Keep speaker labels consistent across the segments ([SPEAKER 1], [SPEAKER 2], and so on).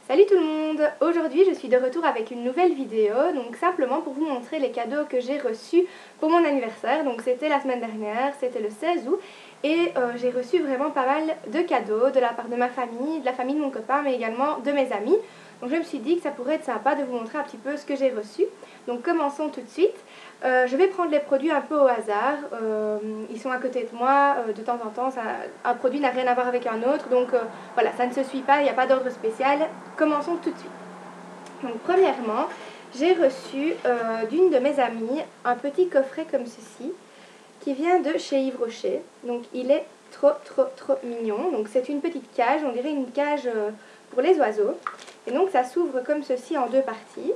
[SPEAKER 1] Salut tout le monde! Aujourd'hui je suis de retour avec une nouvelle vidéo, donc simplement pour vous montrer les cadeaux que j'ai reçus pour mon anniversaire. Donc c'était la semaine dernière, c'était le 16 août et j'ai reçu vraiment pas mal de cadeaux de la part de ma famille, de la famille de mon copain mais également de mes amis. Donc je me suis dit que ça pourrait être sympa de vous montrer un petit peu ce que j'ai reçu. Donc commençons tout de suite. Je vais prendre les produits un peu au hasard, ils sont à côté de moi, de temps en temps, un produit n'a rien à voir avec un autre, donc voilà, ça ne se suit pas, il n'y a pas d'ordre spécial. Commençons tout de suite. Donc premièrement, j'ai reçu d'une de mes amies un petit coffret comme ceci, qui vient de chez Yves Rocher, donc il est trop mignon. Donc c'est une petite cage, on dirait une cage pour les oiseaux, et donc ça s'ouvre comme ceci en deux parties.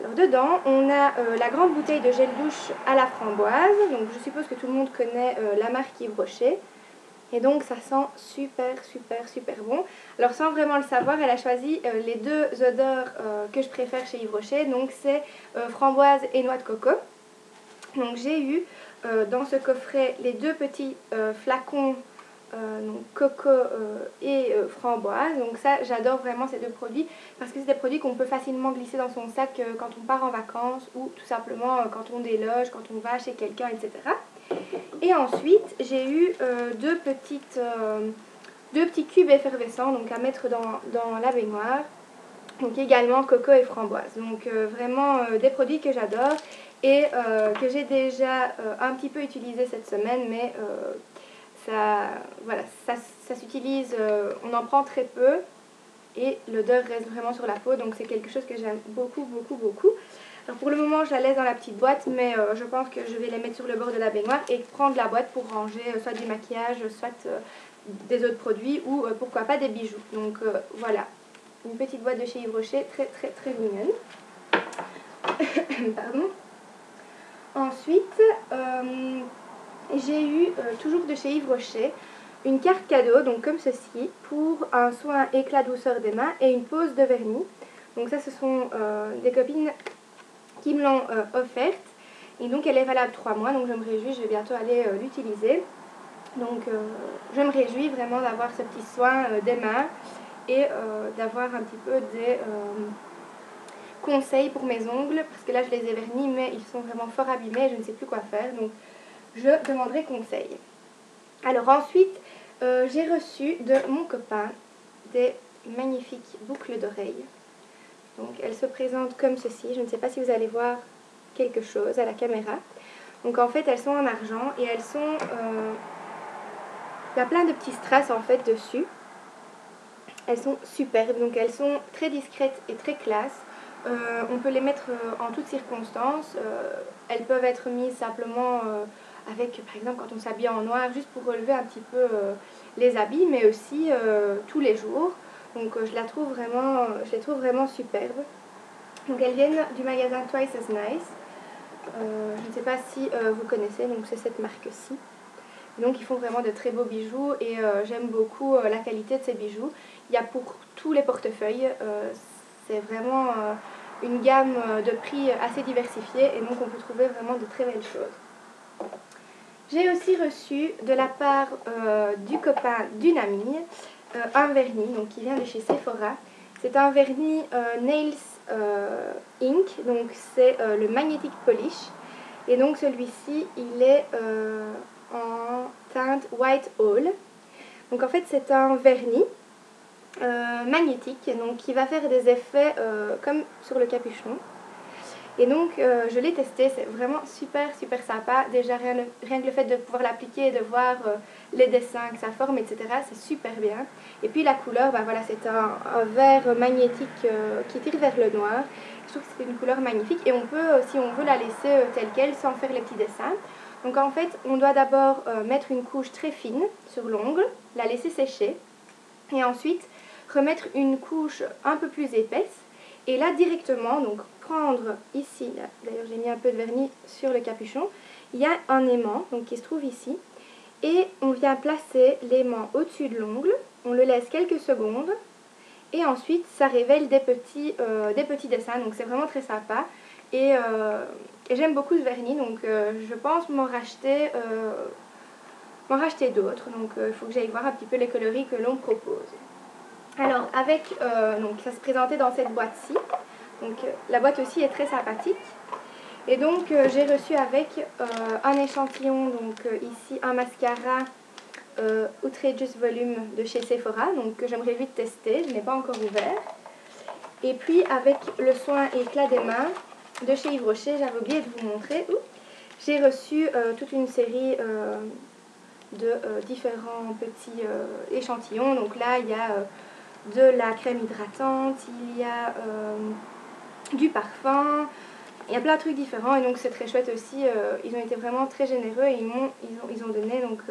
[SPEAKER 1] Alors dedans, on a la grande bouteille de gel douche à la framboise. Donc je suppose que tout le monde connaît la marque Yves Rocher. Et donc ça sent super bon. Alors sans vraiment le savoir, elle a choisi les deux odeurs que je préfère chez Yves Rocher. Donc c'est framboise et noix de coco. Donc j'ai eu dans ce coffret les deux petits flacons donc coco et framboise. Donc ça, j'adore vraiment ces deux produits parce que c'est des produits qu'on peut facilement glisser dans son sac quand on part en vacances ou tout simplement quand on déloge, quand on va chez quelqu'un, etc. Et ensuite, j'ai eu deux petits cubes effervescents donc à mettre dans la baignoire. Donc également coco et framboise. Donc vraiment des produits que j'adore et que j'ai déjà un petit peu utilisé cette semaine, mais ça s'utilise, on en prend très peu et l'odeur reste vraiment sur la peau, donc c'est quelque chose que j'aime beaucoup. Alors pour le moment je la laisse dans la petite boîte, mais je pense que je vais les mettre sur le bord de la baignoire et prendre la boîte pour ranger soit du maquillage, soit des autres produits ou pourquoi pas des bijoux. Donc voilà, une petite boîte de chez Yves Rocher, très mignonne. Pardon. Ensuite, j'ai eu, toujours de chez Yves Rocher, une carte cadeau, donc comme ceci, pour un soin éclat douceur des mains et une pose de vernis. Donc ça, ce sont des copines qui me l'ont offerte. Et donc elle est valable 3 mois, donc je me réjouis, je vais bientôt aller l'utiliser. Donc je me réjouis vraiment d'avoir ce petit soin des mains et d'avoir un petit peu des conseils pour mes ongles, parce que là je les ai vernis mais ils sont vraiment fort abîmés, je ne sais plus quoi faire, donc je demanderai conseil. Alors ensuite, j'ai reçu de mon copain des magnifiques boucles d'oreilles. Donc elles se présentent comme ceci, je ne sais pas si vous allez voir quelque chose à la caméra. Donc en fait elles sont en argent et elles sont... il y a plein de petits strass en fait dessus. Elles sont superbes, donc elles sont très discrètes et très classe. On peut les mettre en toutes circonstances. Elles peuvent être mises simplement avec, par exemple, quand on s'habille en noir, juste pour relever un petit peu les habits, mais aussi tous les jours. Donc je les trouve vraiment superbes. Donc elles viennent du magasin Twice as Nice. Je ne sais pas si vous connaissez, donc c'est cette marque-ci. Donc ils font vraiment de très beaux bijoux et j'aime beaucoup la qualité de ces bijoux. Il y a pour tous les portefeuilles, c'est vraiment une gamme de prix assez diversifiée et donc on peut trouver vraiment de très belles choses. J'ai aussi reçu de la part du copain d'une amie un vernis donc, qui vient de chez Sephora. C'est un vernis Nails Ink, donc c'est le Magnetic Polish. Et donc celui-ci, il est en teinte White Hall. Donc en fait c'est un vernis magnétique donc qui va faire des effets comme sur le capuchon. Et donc je l'ai testé, c'est vraiment super sympa. Déjà rien que le fait de pouvoir l'appliquer et de voir les dessins que ça forme, etc. c'est super bien. Et puis la couleur, bah voilà, c'est un vert magnétique qui tire vers le noir. Je trouve que c'est une couleur magnifique et on peut, si on veut, la laisser telle qu'elle sans faire les petits dessins. Donc en fait, on doit d'abord mettre une couche très fine sur l'ongle, la laisser sécher et ensuite remettre une couche un peu plus épaisse. Et là directement, donc prendre ici, d'ailleurs j'ai mis un peu de vernis sur le capuchon, il y a un aimant donc, qui se trouve ici. Et on vient placer l'aimant au-dessus de l'ongle, on le laisse quelques secondes. Et ensuite ça révèle des petits dessins, donc c'est vraiment très sympa. Et j'aime beaucoup ce vernis, donc je pense m'en racheter d'autres. Donc il faut que j'aille voir un petit peu les coloris que l'on propose. Alors donc ça se présentait dans cette boîte-ci. Donc la boîte aussi est très sympathique. Et donc j'ai reçu avec un échantillon, donc ici un mascara Outrageous Volume de chez Sephora, donc que j'aimerais vite tester, je n'ai pas encore ouvert. Et puis avec le soin éclat des mains de chez Yves Rocher, j'avais oublié de vous montrer, j'ai reçu toute une série de différents petits échantillons. Donc là il y a de la crème hydratante, il y a du parfum, il y a plein de trucs différents et donc c'est très chouette aussi. Ils ont été vraiment très généreux et ils ont donné donc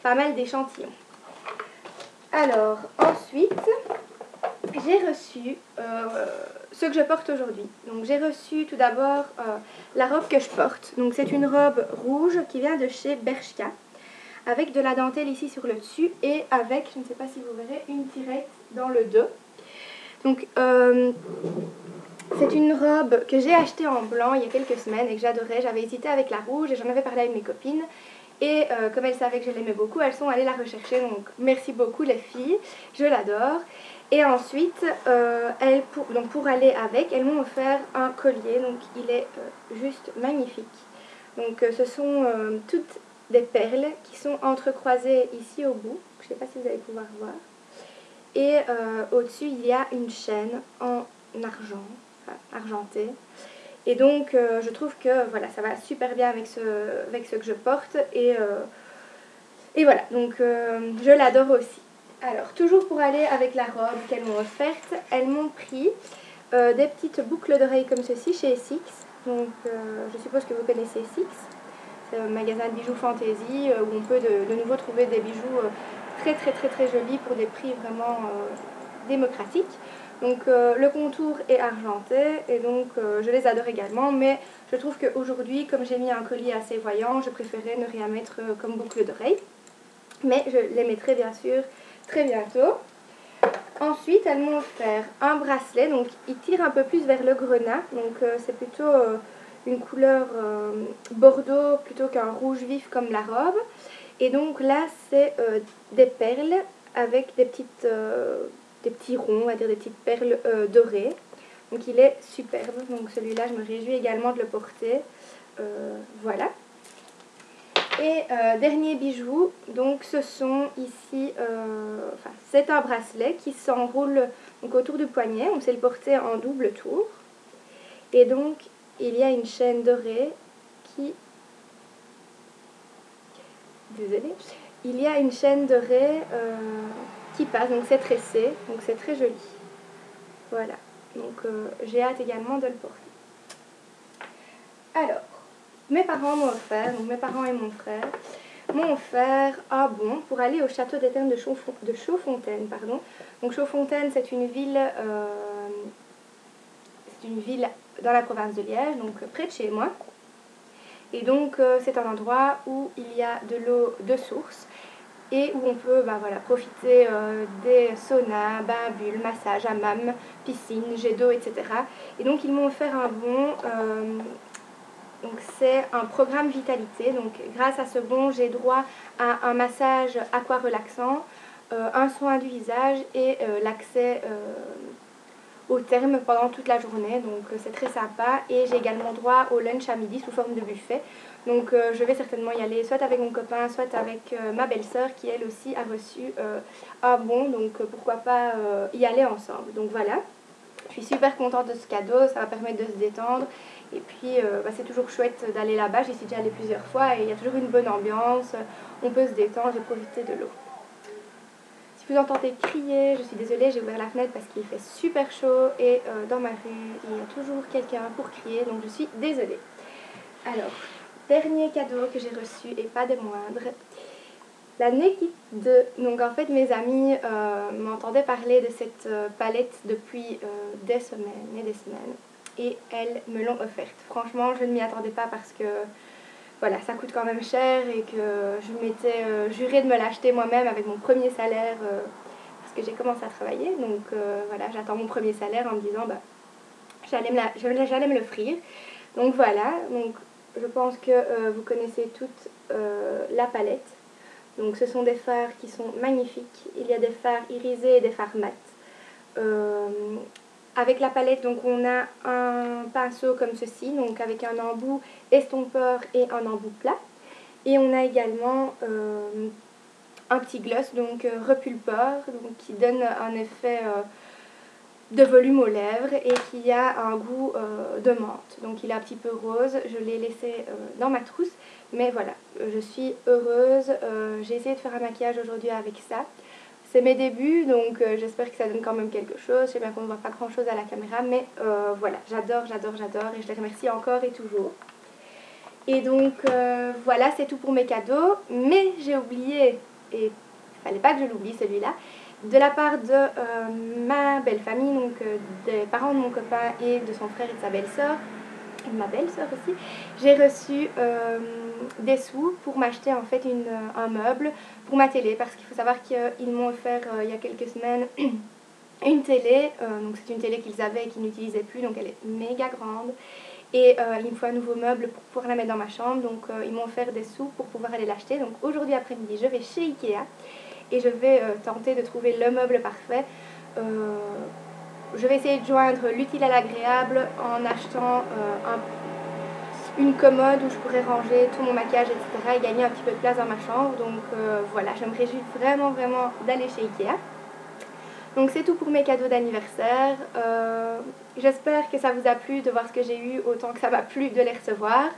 [SPEAKER 1] pas mal d'échantillons. Alors ensuite j'ai reçu ce que je porte aujourd'hui. Donc j'ai reçu tout d'abord la robe que je porte. Donc c'est une robe rouge qui vient de chez Bershka, avec de la dentelle ici sur le dessus et avec, je ne sais pas si vous verrez, une tirette dans le dos. Donc c'est une robe que j'ai achetée en blanc il y a quelques semaines et que j'adorais. J'avais hésité avec la rouge et j'en avais parlé avec mes copines. Et comme elles savaient que je l'aimais beaucoup, elles sont allées la rechercher. Donc merci beaucoup les filles, je l'adore. Et ensuite, pour aller avec, elles m'ont offert un collier. Donc il est juste magnifique. Donc ce sont toutes des perles qui sont entrecroisées ici au bout. Je ne sais pas si vous allez pouvoir voir. Et au-dessus, il y a une chaîne en argent, enfin, argentée. Et donc, je trouve que voilà, ça va super bien avec ce que je porte. Et voilà, donc je l'adore aussi. Alors, toujours pour aller avec la robe qu'elles m'ont offerte, elles m'ont pris des petites boucles d'oreilles comme ceci chez Six. Donc, je suppose que vous connaissez Six. C'est un magasin de bijoux fantasy où on peut de nouveau trouver des bijoux très très très très jolis pour des prix vraiment démocratiques. Donc le contour est argenté et donc je les adore également, mais je trouve qu'aujourd'hui, comme j'ai mis un collier assez voyant, je préférais ne rien mettre comme boucle d'oreille. Mais je les mettrai bien sûr très bientôt. Ensuite, elles m'ont offert un bracelet, donc il tire un peu plus vers le grenat, donc c'est plutôt une couleur bordeaux plutôt qu'un rouge vif comme la robe. Et donc là, c'est des perles avec des petits ronds, on va dire des petites perles dorées. Donc il est superbe, donc celui-là, je me réjouis également de le porter. Voilà. Et dernier bijou, donc ce sont ici, c'est un bracelet qui s'enroule donc autour du poignet, on sait le porter en double tour. Et donc il y a une chaîne dorée qui, désolée, il y a une chaîne dorée qui passe, donc c'est tressé, donc c'est très joli. Voilà, donc j'ai hâte également de le porter. Alors, mes parents m'ont offert, donc mes parents et mon frère, m'ont offert un bon pour aller au château des Thermes de Chaudfontaine. Pardon. Donc Chaudfontaine, c'est une ville dans la province de Liège, donc près de chez moi. Et donc c'est un endroit où il y a de l'eau de source et où on peut profiter des saunas, bains à bulles, massages, hammams, piscines, jets d'eau, etc. Et donc ils m'ont offert un bon. Donc c'est un programme vitalité, donc grâce à ce bon j'ai droit à un massage aqua-relaxant, un soin du visage et l'accès au terme pendant toute la journée, donc c'est très sympa. Et j'ai également droit au lunch à midi sous forme de buffet, donc je vais certainement y aller soit avec mon copain, soit avec ma belle-sœur qui elle aussi a reçu un bon, donc pourquoi pas y aller ensemble. Donc voilà, je suis super contente de ce cadeau, ça va permettre de se détendre. Et puis c'est toujours chouette d'aller là-bas, j'y suis déjà allée plusieurs fois et il y a toujours une bonne ambiance, on peut se détendre et profiter de l'eau. Si vous entendez crier, je suis désolée, j'ai ouvert la fenêtre parce qu'il fait super chaud et dans ma rue il y a toujours quelqu'un pour crier, donc je suis désolée. Alors, dernier cadeau que j'ai reçu et pas des moindres, la Naked 2. Donc en fait mes amis m'entendaient parler de cette palette depuis des semaines et des semaines. Et elles me l'ont offerte. Franchement, je ne m'y attendais pas parce que voilà, ça coûte quand même cher et que je m'étais juré de me l'acheter moi-même avec mon premier salaire parce que j'ai commencé à travailler. Donc voilà, j'attends mon premier salaire en me disant j'allais me l'offrir. Donc voilà, donc je pense que vous connaissez toute la palette. Donc ce sont des fards qui sont magnifiques. Il y a des fards irisés et des fards mat. Avec la palette, donc on a un pinceau comme ceci, donc avec un embout estompeur et un embout plat. Et on a également un petit gloss, donc repulpeur, donc qui donne un effet de volume aux lèvres et qui a un goût de menthe. Donc il est un petit peu rose, je l'ai laissé dans ma trousse, mais voilà, je suis heureuse. J'ai essayé de faire un maquillage aujourd'hui avec ça. C'est mes débuts, donc j'espère que ça donne quand même quelque chose. Je sais bien qu'on ne voit pas grand chose à la caméra, mais voilà, j'adore et je les remercie encore et toujours. Et donc voilà, c'est tout pour mes cadeaux, mais j'ai oublié, et il fallait pas que je l'oublie celui-là, de la part de ma belle famille, donc des parents de mon copain et de son frère et de sa belle-sœur, et de ma belle-sœur aussi, j'ai reçu des sous pour m'acheter en fait un meuble pour ma télé, parce qu'il faut savoir qu'ils m'ont offert il y a quelques semaines une télé, donc c'est une télé qu'ils avaient et qu'ils n'utilisaient plus, donc elle est méga grande. Et il me faut un nouveau meuble pour pouvoir la mettre dans ma chambre, donc ils m'ont offert des sous pour pouvoir aller l'acheter. Donc aujourd'hui après-midi, je vais chez Ikea et je vais tenter de trouver le meuble parfait. Je vais essayer de joindre l'utile à l'agréable en achetant une commode où je pourrais ranger tout mon maquillage, etc. et gagner un petit peu de place dans ma chambre. Donc voilà, je me réjouis vraiment d'aller chez Ikea. Donc c'est tout pour mes cadeaux d'anniversaire. J'espère que ça vous a plu de voir ce que j'ai eu autant que ça m'a plu de les recevoir.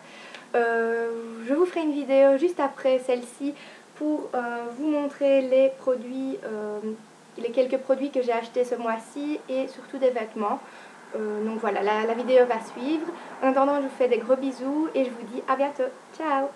[SPEAKER 1] Je vous ferai une vidéo juste après celle-ci pour vous montrer les produits, les quelques produits que j'ai achetés ce mois-ci et surtout des vêtements. Donc voilà, la vidéo va suivre. En attendant, je vous fais des gros bisous et je vous dis à bientôt. Ciao!